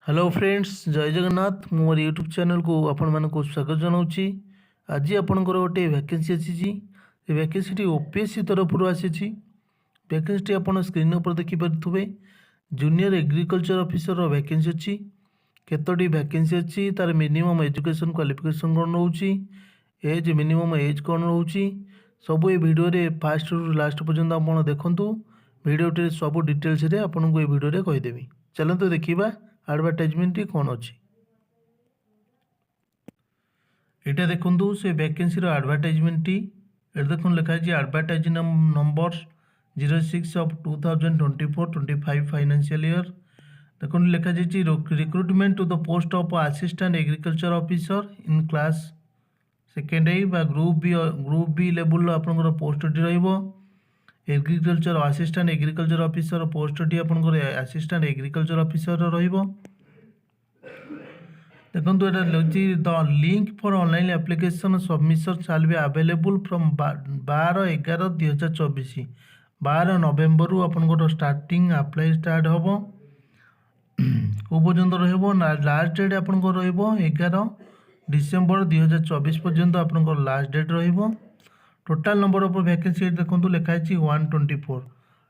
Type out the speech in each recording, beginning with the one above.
Hello friends, जय जगन्नाथ। मोर YouTube channel को आपण मानक स्वागत जनाऊँगी। आज आपणकर गोटे वैकेंसी आसी। वैकेंसी ओपीएससी तरफ आसी। वैकेंसी आप स्क्रीन पर देखिपे जूनियर एग्रीकल्चर ऑफिसर वैकेंसी अच्छी। केतोटी वैकेंसी अच्छी, तार मिनिमम एजुकेशन क्वालिफिकेशन कौन रोचे, एज मिनिमम एज कौन रोचे, सब ये वीडियो रे फास्ट रु लास्ट पर्यंत आप देखूँ। वीडियो सब डिटेल्स रे आपको ये वीडियो कहीदेवी। चलते देखा एडवर्टाइजमेंट कौन अच्छी। यहाँ देखूँ से वैकेंसी एडवर्टाइजमेंट देखो लिखाई एडवर्टाइज नंबर 06/2024-25 फाइनेंशियल ईयर। देखो लिखाई recruitment to the post of assistant agriculture officer in class second A group B level आपंकर पोस्टटी एग्रीकल्चर असिस्टेंट एग्रीकल्चर ऑफिसर पोस्टटी आपंकर असिस्टेंट एग्रीकल्चर ऑफिसर रहिबो। देखो the link for online application submission shall be available from 12/11/2024 12 November आपंकर starting apply start हम को पर्यंत लास्ट डेट आपंकर 11 डिसेम्बर 2024 पर्यंत आपंकर लास्ट डेट रहिबो। टोटाल नंबर ऑफ वैकेंसी देखो लिखाई 124।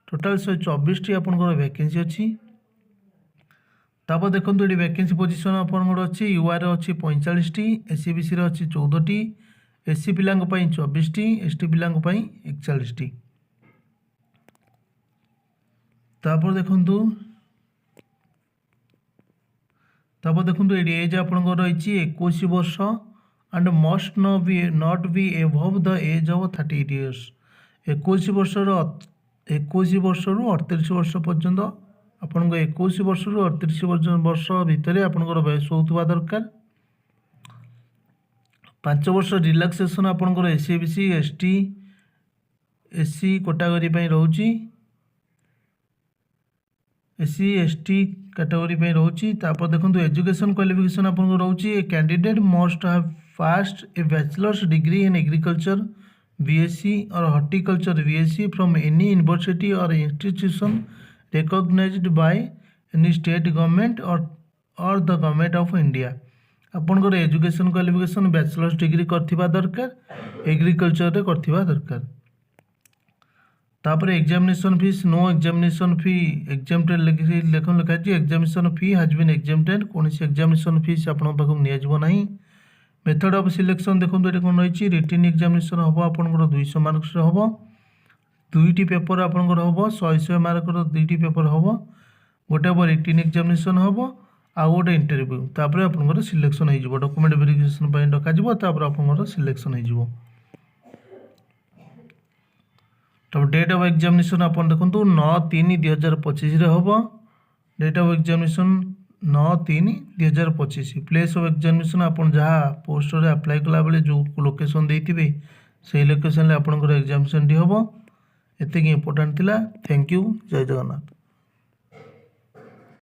टोटाल 124 आपंकर वैकेंसी अच्छी। तापर देखो ये वैकेंसी पोजिशन आपंकर अच्छी। यूआर अच्छी 45टी, एससीबीसी अच्छी 14टी, एससी पिला 24टी, एसटी पिला 41टी। तापर देखो ये एज आपंकर रही 21 वर्ष and must not be above the age of 38 years. 21 वर्ष रु 38 वर्ष पर्यंत आपन 21 वर्ष रु 38 वर्ष भितर आपंकर बयस होता दरकार। 5 वर्ष रिलैक्सेशन आपंकर एससीबीसी एसटी एससी कैटेगरी रोची, एससी एसटी कैटेगरी रोची। तापर देखो एजुकेशन क्वालिफिकेशन आपन रोची a candidate must have passed a bachelor's degree in agriculture BSc और horticulture BSc from any university और institution recognized by any state government or the government of India। आपनकर education qualification bachelor's degree करथिबा दरकार, agriculture रे करथिबा दरकार। तापर examination fees no examination fee exempted लेखन लिखा examination fee has been exempted. कौन एग्जामिनेशन फीस आपन पाखु नियाजिबो नाही। मेथड ऑफ सिलेक्शन देखो ये कौन रही रिटन एग्जामिनेशन हम आपंकर 200 मार्क्स हम। 2टी पेपर आपंकर हम 100 मार्क 2टी पेपर हम। गोटे हम रिटन एग्जामिनेशन हम आ गोटे इंटरव्यू। तापर आपंकर सिलेक्शन हो डॉक्यूमेंट वेरिफिकेशन डक आपंकर सिलेक्शन हो। तब डेट ऑफ एग्जामिनेशन आप देखो 9/3/2025 हम। Date of examination 9/3/2025। Place of examination आप जहाँ पोस्ट अप्लाई कला बेले जो लोकेशन देते से लोकेशन आपंकर एग्जामिनेशन हम। एतिक इम्पोर्टाट थिला। Thank you. जय जगन्नाथ।